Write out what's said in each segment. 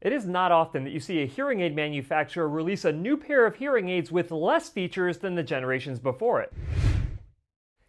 It is not often that you see a hearing aid manufacturer release a new pair of hearing aids with less features than the generations before it.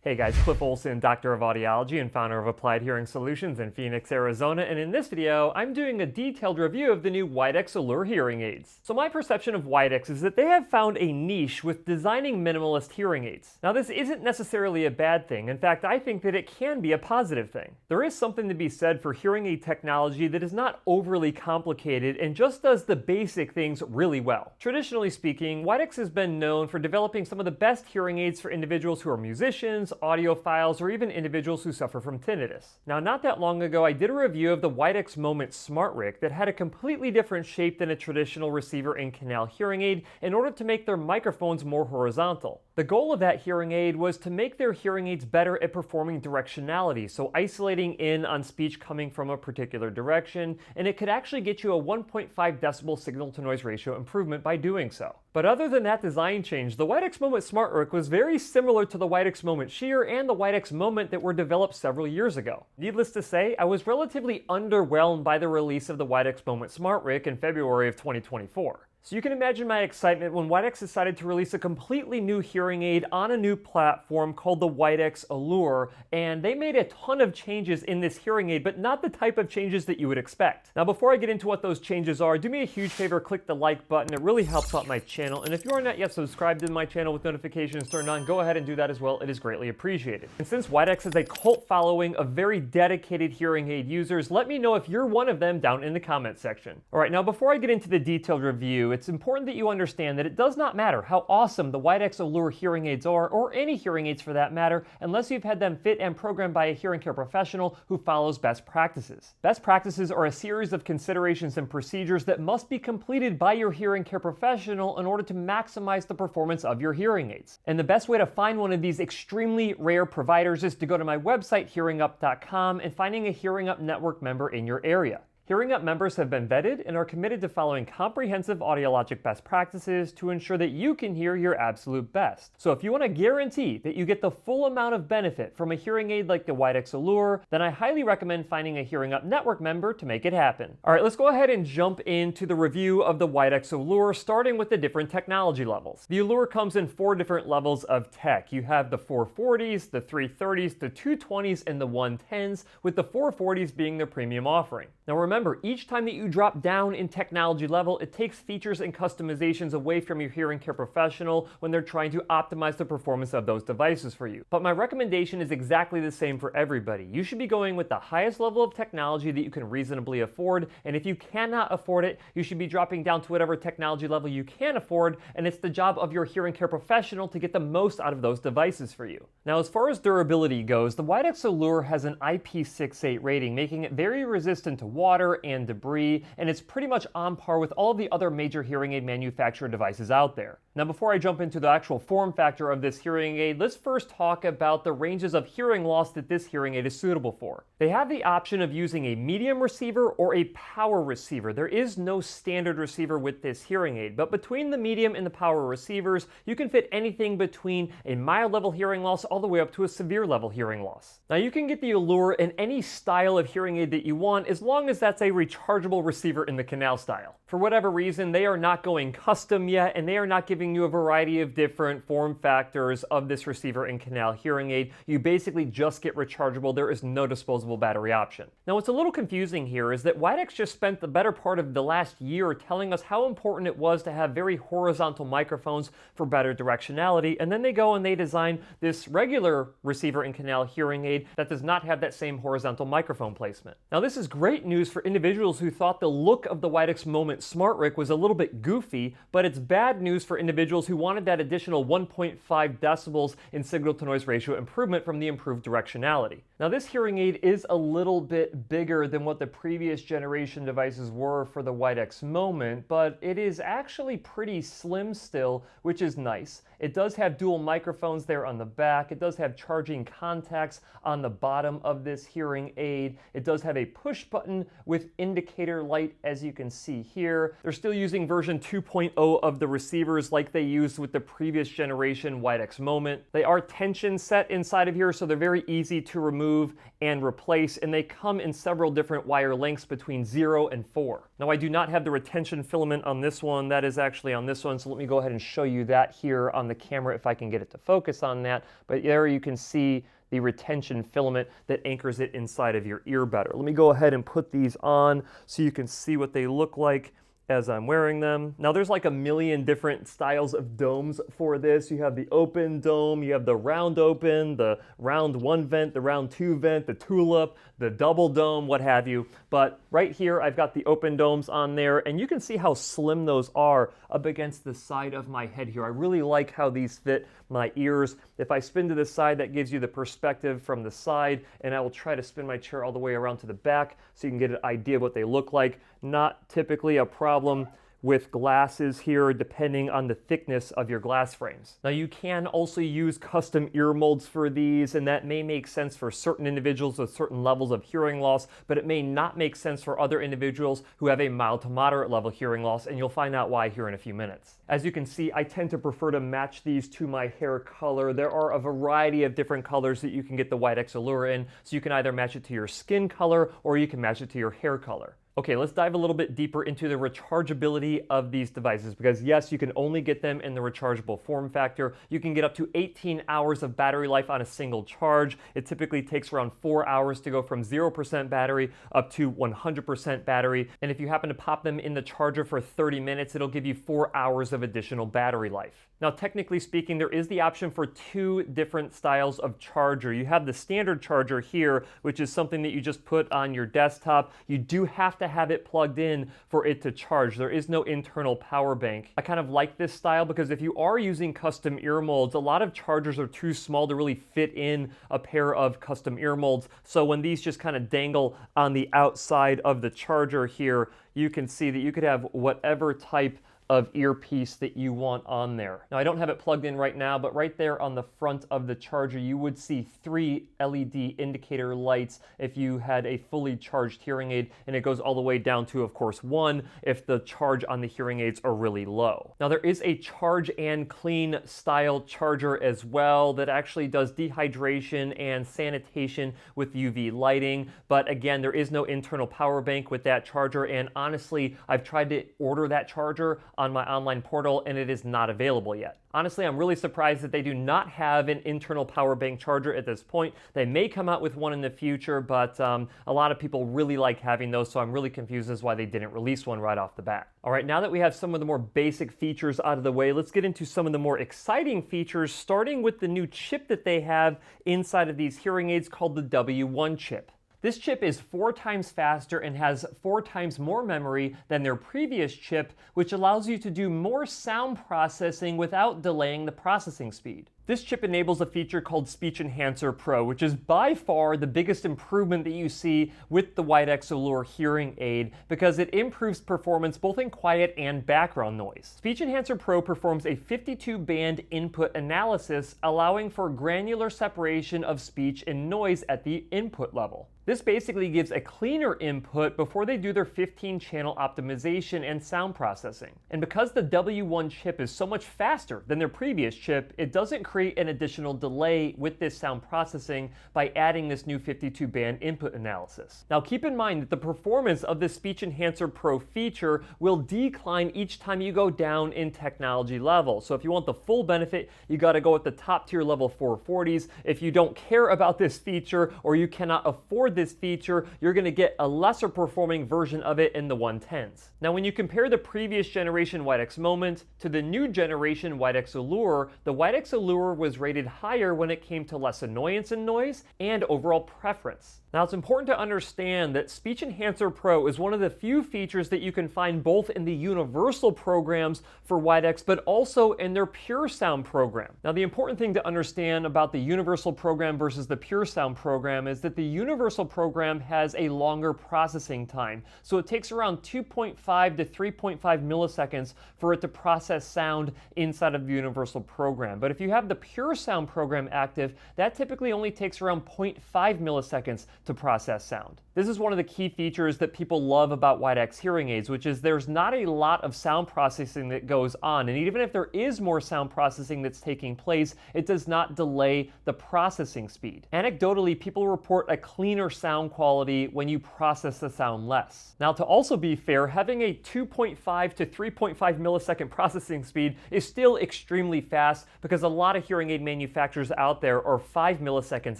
Hey guys, Cliff Olson, Doctor of Audiology and founder of Applied Hearing Solutions in Phoenix, Arizona, and in this video, I'm doing a detailed review of the new Widex Allure hearing aids. So my perception of Widex is that they have found a niche with designing minimalist hearing aids. Now this isn't necessarily a bad thing. In fact, I think that it can be a positive thing. There is something to be said for hearing aid technology that is not overly complicated and just does the basic things really well. Traditionally speaking, Widex has been known for developing some of the best hearing aids for individuals who are musicians, audiophiles, or even individuals who suffer from tinnitus. Now, not that long ago, I did a review of the Widex Moment SmartRIC that had a completely different shape than a traditional receiver and canal hearing aid in order to make their microphones more horizontal. The goal of that hearing aid was to make their hearing aids better at performing directionality, so isolating in on speech coming from a particular direction, and it could actually get you a 1.5 decibel signal-to-noise ratio improvement by doing so. But other than that design change, the Widex Moment SmartRIC was very similar to the Widex Moment Shear and the Widex Moment that were developed several years ago. Needless to say, I was relatively underwhelmed by the release of the Widex Moment SmartRIC in February of 2024. So you can imagine my excitement when Widex decided to release a completely new hearing aid on a new platform called the Widex Allure, and they made a ton of changes in this hearing aid, but not the type of changes that you would expect. Now before I get into what those changes are, do me a huge favor, click the like button. It really helps out my channel, and if you are not yet subscribed to my channel with notifications turned on, go ahead and do that as well. It is greatly appreciated. And since Widex has a cult following of very dedicated hearing aid users, let me know if you're one of them down in the comment section. Alright, now before I get into the detailed review, it's important that you understand that it does not matter how awesome the Widex Allure hearing aids are, or any hearing aids for that matter, unless you've had them fit and programmed by a hearing care professional who follows best practices. Best practices are a series of considerations and procedures that must be completed by your hearing care professional in order to maximize the performance of your hearing aids. And the best way to find one of these extremely rare providers is to go to my website, hearingup.com, and finding a Hearing Up Network member in your area. Hearing Up members have been vetted and are committed to following comprehensive audiologic best practices to ensure that you can hear your absolute best. So if you want to guarantee that you get the full amount of benefit from a hearing aid like the Widex Allure, then I highly recommend finding a Hearing Up Network member to make it happen. Alright, let's go ahead and jump into the review of the Widex Allure, starting with the different technology levels. The Allure comes in 4 different levels of tech. You have the 440s, the 330s, the 220s, and the 110s, with the 440s being the premium offering. Now remember, each time that you drop down in technology level, it takes features and customizations away from your hearing care professional when they're trying to optimize the performance of those devices for you. But my recommendation is exactly the same for everybody. You should be going with the highest level of technology that you can reasonably afford, and if you cannot afford it, you should be dropping down to whatever technology level you can afford, and it's the job of your hearing care professional to get the most out of those devices for you. Now as far as durability goes, the Widex Allure has an IP68 rating, making it very resistant to water and debris, and it's pretty much on par with all of the other major hearing aid manufacturer devices out there. Now before I jump into the actual form factor of this hearing aid, let's first talk about the ranges of hearing loss that this hearing aid is suitable for. They have the option of using a medium receiver or a power receiver. There is no standard receiver with this hearing aid, but between the medium and the power receivers, you can fit anything between a mild level hearing loss all the way up to a severe level hearing loss. Now you can get the Allure in any style of hearing aid that you want, as long as that's a rechargeable receiver in the canal style. For whatever reason, they are not going custom yet, and they are not giving you a variety of different form factors of this receiver and canal hearing aid. You basically just get rechargeable. There is no disposable battery option. Now what's a little confusing here is that Widex just spent the better part of the last year telling us how important it was to have very horizontal microphones for better directionality, and then they go and they design this regular receiver and canal hearing aid that does not have that same horizontal microphone placement. Now this is great news for individuals who thought the look of the Widex Moment SmartRIC was a little bit goofy, but it's bad news for individuals who wanted that additional 1.5 decibels in signal-to-noise ratio improvement from the improved directionality. Now this hearing aid is a little bit bigger than what the previous generation devices were for the Widex Moment, but it is actually pretty slim still, which is nice. It does have dual microphones there on the back. It does have charging contacts on the bottom of this hearing aid. It does have a push button with indicator light, as you can see here. They're still using version 2.0 of the receivers like they used with the previous generation Widex Moment. They are tension set inside of here, so they're very easy to remove remove and replace, and they come in several different wire lengths between 0 and 4. Now, I do not have the retention filament on this one. That is actually on this one, so let me go ahead and show you that here on the camera if I can get it to focus on that. But there you can see the retention filament that anchors it inside of your ear better. Let me go ahead and put these on so you can see what they look like as I'm wearing them. Now there's like a million different styles of domes for this. You have the open dome, you have the round open, the round 1 vent, the round 2 vent, the tulip, the double dome, what have you. But right here I've got the open domes on there, and you can see how slim those are up against the side of my head here. I really like how these fit my ears. If I spin to the side, that gives you the perspective from the side, and I will try to spin my chair all the way around to the back so you can get an idea of what they look like. Not typically a problem with glasses here, depending on the thickness of your glass frames. Now you can also use custom ear molds for these, and that may make sense for certain individuals with certain levels of hearing loss, but it may not make sense for other individuals who have a mild to moderate level hearing loss, and you'll find out why here in a few minutes. As you can see, I tend to prefer to match these to my hair color. There are a variety of different colors that you can get the Widex Allure in, so you can either match it to your skin color or you can match it to your hair color. Okay, let's dive a little bit deeper into the rechargeability of these devices, because yes, you can only get them in the rechargeable form factor. You can get up to 18 hours of battery life on a single charge. It typically takes around 4 hours to go from 0% battery up to 100% battery. And if you happen to pop them in the charger for 30 minutes, it'll give you 4 hours of additional battery life. Now, technically speaking, there is the option for 2 different styles of charger. You have the standard charger here, which is something that you just put on your desktop. You do have to have it plugged in for it to charge. There is no internal power bank. I kind of like this style because if you are using custom ear molds, a lot of chargers are too small to really fit in a pair of custom ear molds. So when these just kind of dangle on the outside of the charger here, you can see that you could have whatever type of earpiece that you want on there. Now I don't have it plugged in right now, but right there on the front of the charger you would see 3 LED indicator lights if you had a fully charged hearing aid, and it goes all the way down to, of course, 1 if the charge on the hearing aids are really low. Now there is a charge and clean style charger as well that actually does dehydration and sanitation with UV lighting, but again, there is no internal power bank with that charger, and honestly, I've tried to order that charger on my online portal and it is not available yet. Honestly, I'm really surprised that they do not have an internal power bank charger at this point. They may come out with one in the future, but a lot of people really like having those, so I'm really confused as why they didn't release one right off the bat. All right, now that we have some of the more basic features out of the way, let's get into some of the more exciting features, starting with the new chip that they have inside of these hearing aids called the W1 chip. This chip is 4 times faster and has 4 times more memory than their previous chip, which allows you to do more sound processing without delaying the processing speed. This chip enables a feature called Speech Enhancer Pro, which is by far the biggest improvement that you see with the Widex Allure hearing aid because it improves performance both in quiet and background noise. Speech Enhancer Pro performs a 52-band input analysis, allowing for granular separation of speech and noise at the input level. This basically gives a cleaner input before they do their 15-channel optimization and sound processing. And because the W1 chip is so much faster than their previous chip, it doesn't create an additional delay with this sound processing by adding this new 52-band input analysis. Now keep in mind that the performance of this Speech Enhancer Pro feature will decline each time you go down in technology level. So if you want the full benefit, you got to go at the top tier level 440s. If you don't care about this feature or you cannot afford this feature, you're going to get a lesser performing version of it in the 110s. Now when you compare the previous generation Widex Moment to the new generation Widex Allure, the Widex Allure was rated higher when it came to less annoyance and noise and overall preference. Now it's important to understand that Speech Enhancer Pro is one of the few features that you can find both in the universal programs for Widex, but also in their Pure Sound program. Now the important thing to understand about the universal program versus the Pure Sound program is that the universal universal program has a longer processing time. So it takes around 2.5 to 3.5 milliseconds for it to process sound inside of the universal program. But if you have the pure sound program active, that typically only takes around 0.5 milliseconds to process sound. This is one of the key features that people love about Widex hearing aids, which is there's not a lot of sound processing that goes on. And even if there is more sound processing that's taking place, it does not delay the processing speed. Anecdotally, people report a cleaner sound quality when you process the sound less. Now, to also be fair, having a 2.5 to 3.5 millisecond processing speed is still extremely fast because a lot of hearing aid manufacturers out there are 5 milliseconds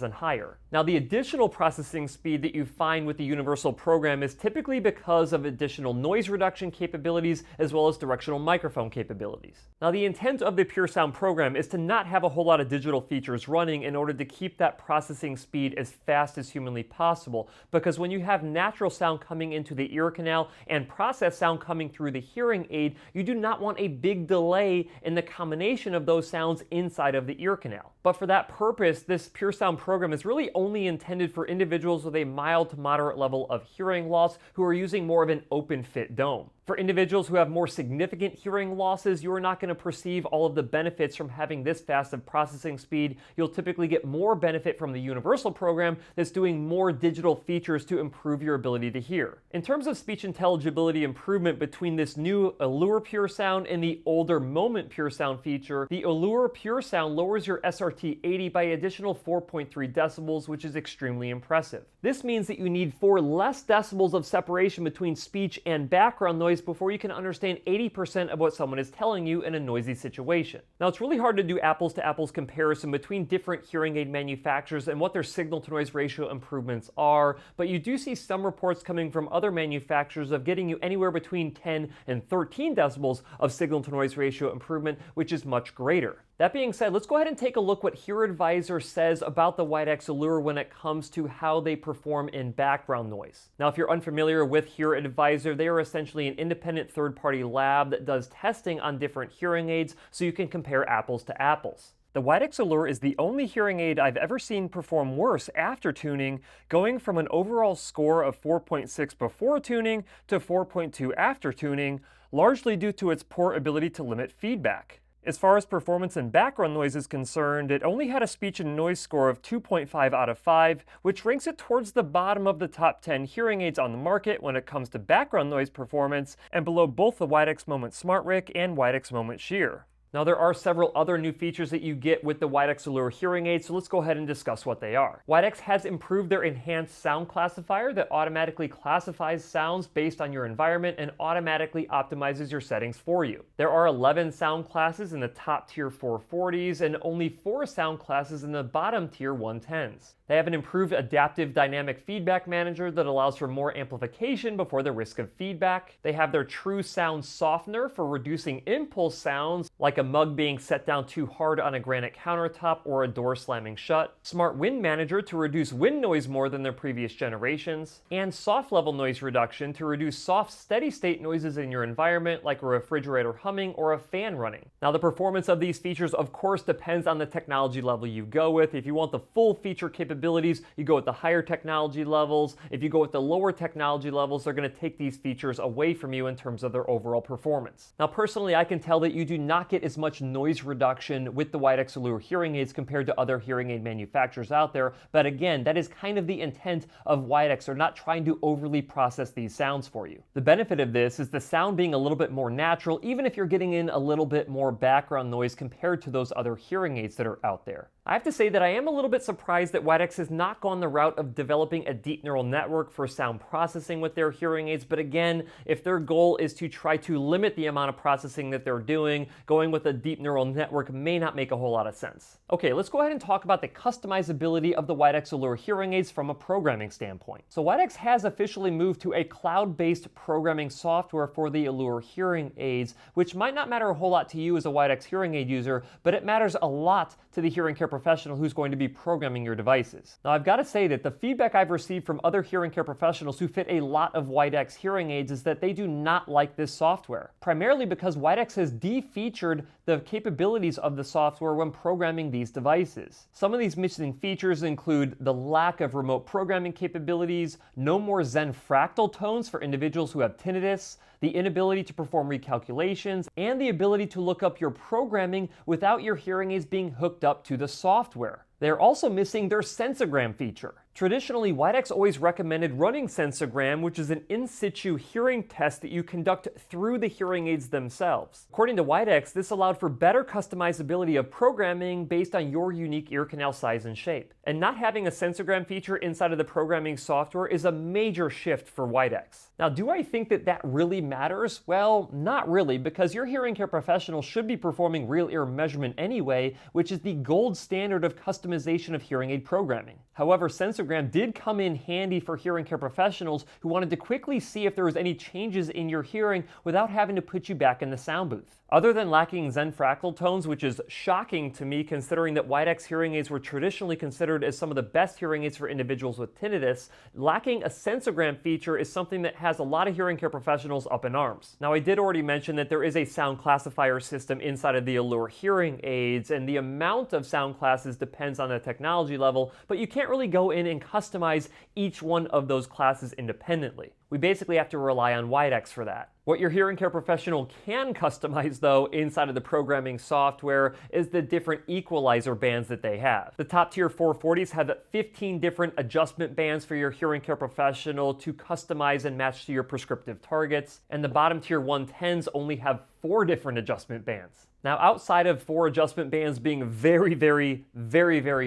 and higher. Now, the additional processing speed that you find with the universal program is typically because of additional noise reduction capabilities as well as directional microphone capabilities. Now, the intent of the pure sound program is to not have a whole lot of digital features running in order to keep that processing speed as fast as humanly possible, because when you have natural sound coming into the ear canal and processed sound coming through the hearing aid, you do not want a big delay in the combination of those sounds inside of the ear canal. But for that purpose, this pure sound program is really only intended for individuals with a mild to moderate level of hearing loss who are using more of an open fit dome. For individuals who have more significant hearing losses, you are not going to perceive all of the benefits from having this fast of processing speed. You'll typically get more benefit from the universal program that's doing more digital features to improve your ability to hear. In terms of speech intelligibility improvement between this new Allure Pure Sound and the older Moment Pure Sound feature, the Allure Pure Sound lowers your SRT 80 by additional 4.3 decibels, which is extremely impressive. This means that you need 4 less decibels of separation between speech and background noise before you can understand 80% of what someone is telling you in a noisy situation. Now, it's really hard to do apples to apples comparison between different hearing aid manufacturers and what their signal to noise ratio improvements are, but you do see some reports coming from other manufacturers of getting you anywhere between 10 and 13 decibels of signal to noise ratio improvement, which is much greater. That being said, let's go ahead and take a look what HearAdvisor says about the Widex Allure when it comes to how they perform in background noise. Now, if you're unfamiliar with HearAdvisor, they are essentially an independent third-party lab that does testing on different hearing aids so you can compare apples to apples. The Widex Allure is the only hearing aid I've ever seen perform worse after tuning, going from an overall score of 4.6 before tuning to 4.2 after tuning, largely due to its poor ability to limit feedback. As far as performance and background noise is concerned, it only had a speech and noise score of 2.5 out of 5, which ranks it towards the bottom of the top 10 hearing aids on the market when it comes to background noise performance, and below both the Widex Moment SmartRIC and Widex Moment Shear. Now, there are several other new features that you get with the Widex Allure hearing aid, so let's go ahead and discuss what they are. Widex has improved their enhanced sound classifier that automatically classifies sounds based on your environment and automatically optimizes your settings for you. There are 11 sound classes in the top tier 440s and only 4 sound classes in the bottom tier 110s. They have an improved adaptive dynamic feedback manager that allows for more amplification before the risk of feedback. They have their true sound softener for reducing impulse sounds, like a mug being set down too hard on a granite countertop or a door slamming shut. Smart wind manager to reduce wind noise more than their previous generations. And soft level noise reduction to reduce soft steady state noises in your environment, like a refrigerator humming or a fan running. Now, the performance of these features of course depends on the technology level you go with. If you want the full feature capabilities, you go with the higher technology levels. If you go with the lower technology levels, they're going to take these features away from you in terms of their overall performance. Now, personally, I can tell that you do not get as much noise reduction with the Widex Allure hearing aids compared to other hearing aid manufacturers out there, but again, that is kind of the intent of Widex. They're not trying to overly process these sounds for you. The benefit of this is the sound being a little bit more natural, even if you're getting in a little bit more background noise compared to those other hearing aids that are out there. I have to say that I am a little bit surprised that Widex has not gone the route of developing a deep neural network for sound processing with their hearing aids, but again, if their goal is to try to limit the amount of processing that they're doing, going with a deep neural network may not make a whole lot of sense. Okay, let's go ahead and talk about the customizability of the Widex Allure hearing aids from a programming standpoint. So Widex has officially moved to a cloud-based programming software for the Allure hearing aids, which might not matter a whole lot to you as a Widex hearing aid user, but it matters a lot to the hearing care professional who's going to be programming your devices. Now, I've got to say that the feedback I've received from other hearing care professionals who fit a lot of Widex hearing aids is that they do not like this software, primarily because Widex has de-featured the capabilities of the software when programming these devices. Some of these missing features include the lack of remote programming capabilities, no more Zen fractal tones for individuals who have tinnitus, the inability to perform recalculations, and the ability to look up your programming without your hearing aids being hooked up to the software. They're also missing their sensogram feature. Traditionally, Widex always recommended running sensogram, which is an in-situ hearing test that you conduct through the hearing aids themselves. According to Widex, this allowed for better customizability of programming based on your unique ear canal size and shape. And not having a sensogram feature inside of the programming software is a major shift for Widex. Now, do I think that that really matters? Well, not really, because your hearing care professional should be performing real ear measurement anyway, which is the gold standard of customization of hearing aid programming. However, sensogram did come in handy for hearing care professionals who wanted to quickly see if there was any changes in your hearing without having to put you back in the sound booth. Other than lacking Zen fractal tones, which is shocking to me considering that Widex hearing aids were traditionally considered as some of the best hearing aids for individuals with tinnitus, lacking a sensogram feature is something that has a lot of hearing care professionals up in arms. Now, I did already mention that there is a sound classifier system inside of the Allure hearing aids, and the amount of sound classes depends on the technology level, but you can't really go in and customize each one of those classes independently. We basically have to rely on Widex for that. What your hearing care professional can customize, though, inside of the programming software is the different equalizer bands that they have. The top tier 440s have 15 different adjustment bands for your hearing care professional to customize and match to your prescriptive targets, and the bottom tier 110s only have 4 different adjustment bands. Now, outside of 4 adjustment bands being very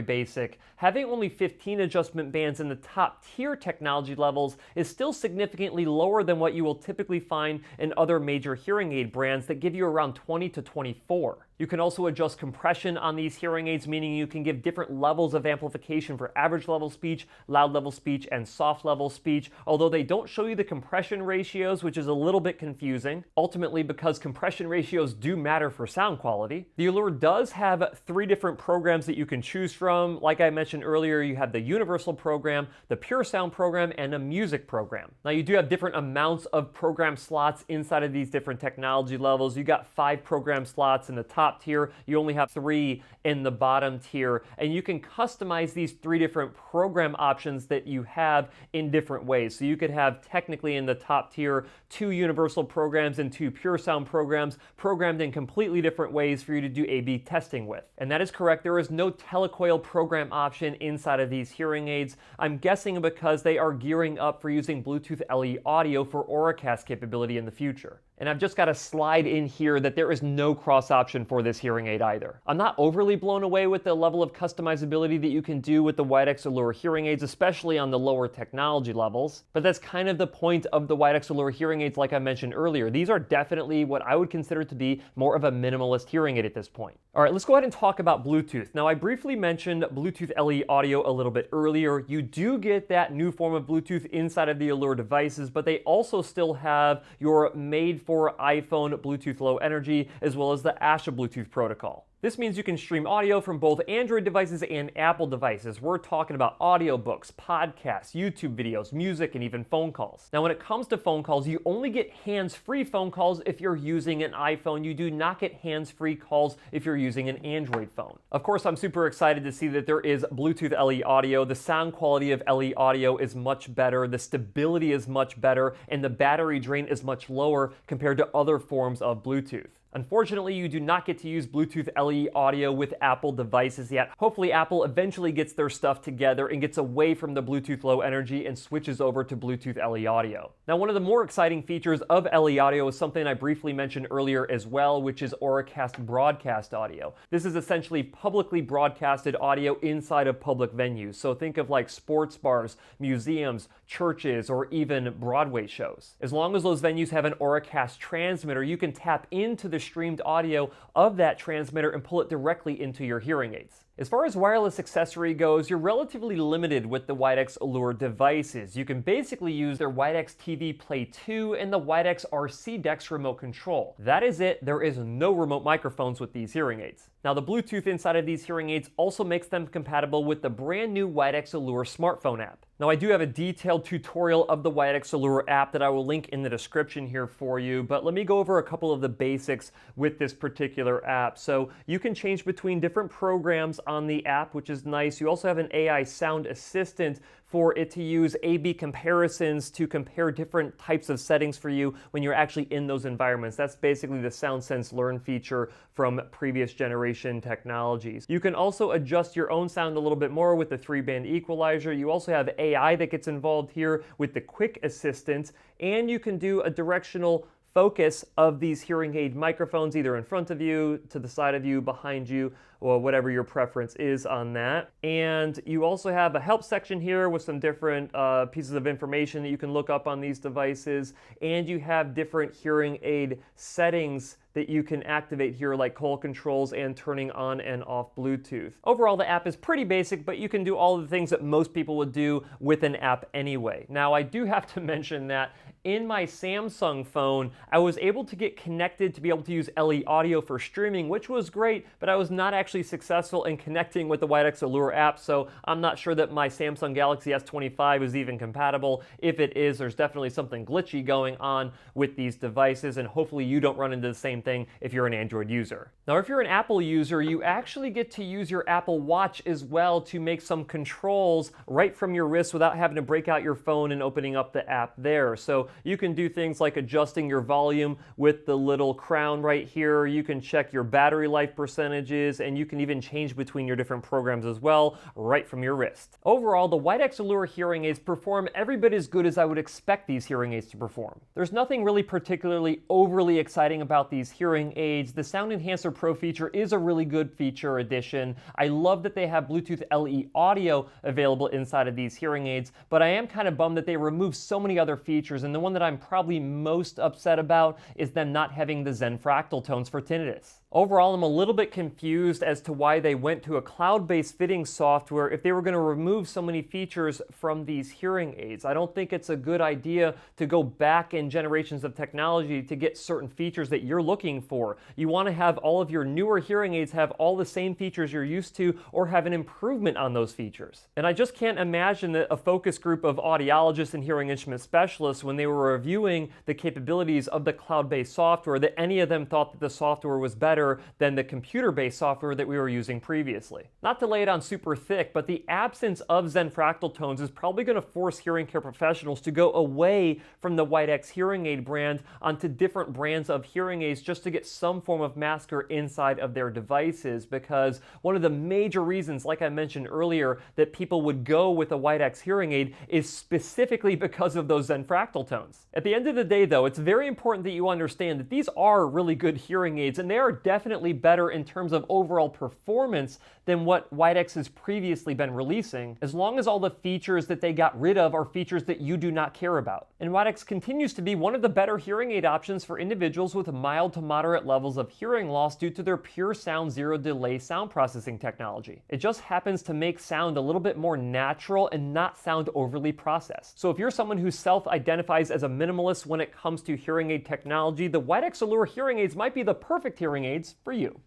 basic, having only 15 adjustment bands in the top tier technology levels is still significantly lower than what you will typically find in other major hearing aid brands that give you around 20 to 24. You can also adjust compression on these hearing aids, meaning you can give different levels of amplification for average level speech, loud level speech, and soft level speech, although they don't show you the compression ratios, which is a little bit confusing, ultimately because compression ratios do matter for sound quality. The Allure does have 3 different programs that you can choose from. Like I mentioned earlier, you have the Universal program, the Pure Sound program, and a Music program. Now, you do have different amounts of program slots inside of these different technology levels. You got 5 program slots in the top tier, you only have 3 in the bottom tier, and you can customize these 3 different program options that you have in different ways. So you could have technically in the top tier 2 universal programs and 2 pure sound programs programmed in completely different ways for you to do A/B testing with. And that is correct, there is no telecoil program option inside of these hearing aids. I'm guessing because they are gearing up for using Bluetooth LE audio for Auracast capability in the future. And I've just got to slide in here that there is no cross option for this hearing aid either. I'm not overly blown away with the level of customizability that you can do with the Widex Allure hearing aids, especially on the lower technology levels, but that's kind of the point of the Widex Allure hearing aids like I mentioned earlier. These are definitely what I would consider to be more of a minimalist hearing aid at this point. All right, let's go ahead and talk about Bluetooth. Now, I briefly mentioned Bluetooth LE audio a little bit earlier. You do get that new form of Bluetooth inside of the Allure devices, but they also still have your made for iPhone Bluetooth Low Energy, as well as the Asha Bluetooth protocol. This means you can stream audio from both Android devices and Apple devices. We're talking about audiobooks, podcasts, YouTube videos, music, and even phone calls. Now, when it comes to phone calls, you only get hands-free phone calls if you're using an iPhone. You do not get hands-free calls if you're using an Android phone. Of course, I'm super excited to see that there is Bluetooth LE audio. The sound quality of LE audio is much better, the stability is much better, and the battery drain is much lower compared to other forms of Bluetooth. Unfortunately, you do not get to use Bluetooth LE audio with Apple devices yet. Hopefully, Apple eventually gets their stuff together and gets away from the Bluetooth Low Energy and switches over to Bluetooth LE audio. Now, one of the more exciting features of LE audio is something I briefly mentioned earlier as well, which is Auracast broadcast audio. This is essentially publicly broadcasted audio inside of public venues. So think of like sports bars, museums, churches, or even Broadway shows. As long as those venues have an Auracast transmitter, you can tap into the streamed audio of that transmitter and pull it directly into your hearing aids. As far as wireless accessory goes, you're relatively limited with the Widex Allure devices. You can basically use their Widex TV Play 2 and the Widex RC Dex remote control. That is it. There is no remote microphones with these hearing aids. Now, the Bluetooth inside of these hearing aids also makes them compatible with the brand new Widex Allure smartphone app. Now, I do have a detailed tutorial of the Widex Allure app that I will link in the description here for you, but let me go over a couple of the basics with this particular app. So you can change between different programs on the app, which is nice. You also have an AI sound assistant for it to use A/B comparisons to compare different types of settings for you when you're actually in those environments. That's basically the SoundSense Learn feature from previous generation technologies. You can also adjust your own sound a little bit more with the 3-band equalizer. You also have AI that gets involved here with the quick assistant, and you can do a directional focus of these hearing aid microphones either in front of you, to the side of you, behind you, or whatever your preference is on that. And you also have a help section here with some different pieces of information that you can look up on these devices, and you have different hearing aid settings that you can activate here, like call controls and turning on and off Bluetooth. Overall, the app is pretty basic, but you can do all the things that most people would do with an app anyway. Now, I do have to mention that in my Samsung phone, I was able to get connected to be able to use LE audio for streaming, which was great, but I was not actually successful in connecting with the Widex Allure app, so I'm not sure that my Samsung Galaxy S25 is even compatible. If it is, there's definitely something glitchy going on with these devices, and hopefully you don't run into the same thing if you're an Android user. Now, if you're an Apple user, you actually get to use your Apple Watch as well to make some controls right from your wrist without having to break out your phone and opening up the app there. So you can do things like adjusting your volume with the little crown right here. You can check your battery life percentages, and you can even change between your different programs as well right from your wrist. Overall, the Widex Allure hearing aids perform every bit as good as I would expect these hearing aids to perform. There's nothing really particularly overly exciting about these hearing aids. The Sound Enhancer Pro feature is a really good feature addition. I love that they have Bluetooth LE audio available inside of these hearing aids, but I am kind of bummed that they remove so many other features, and the one that I'm probably most upset about is them not having the Zen fractal tones for tinnitus. Overall, I'm a little bit confused as to why they went to a cloud-based fitting software if they were going to remove so many features from these hearing aids. I don't think it's a good idea to go back in generations of technology to get certain features that you're looking for. You want to have all of your newer hearing aids have all the same features you're used to, or have an improvement on those features. And I just can't imagine that a focus group of audiologists and hearing instrument specialists, when they were reviewing the capabilities of the cloud-based software, that any of them thought that the software was better than the computer-based software that we were using previously. Not to lay it on super thick, but the absence of Zen fractal tones is probably going to force hearing care professionals to go away from the Widex hearing aid brand onto different brands of hearing aids just to get some form of masker inside of their devices, because one of the major reasons, like I mentioned earlier, that people would go with a Widex hearing aid is specifically because of those Zen fractal tones. At the end of the day, though, it's very important that you understand that these are really good hearing aids, and they are definitely better in terms of overall performance than what Widex has previously been releasing, as long as all the features that they got rid of are features that you do not care about. And Widex continues to be one of the better hearing aid options for individuals with mild to moderate levels of hearing loss due to their pure sound zero-delay sound processing technology. It just happens to make sound a little bit more natural and not sound overly processed. So if you're someone who self-identifies as a minimalist when it comes to hearing aid technology, the Widex Allure hearing aids might be the perfect hearing aids for you.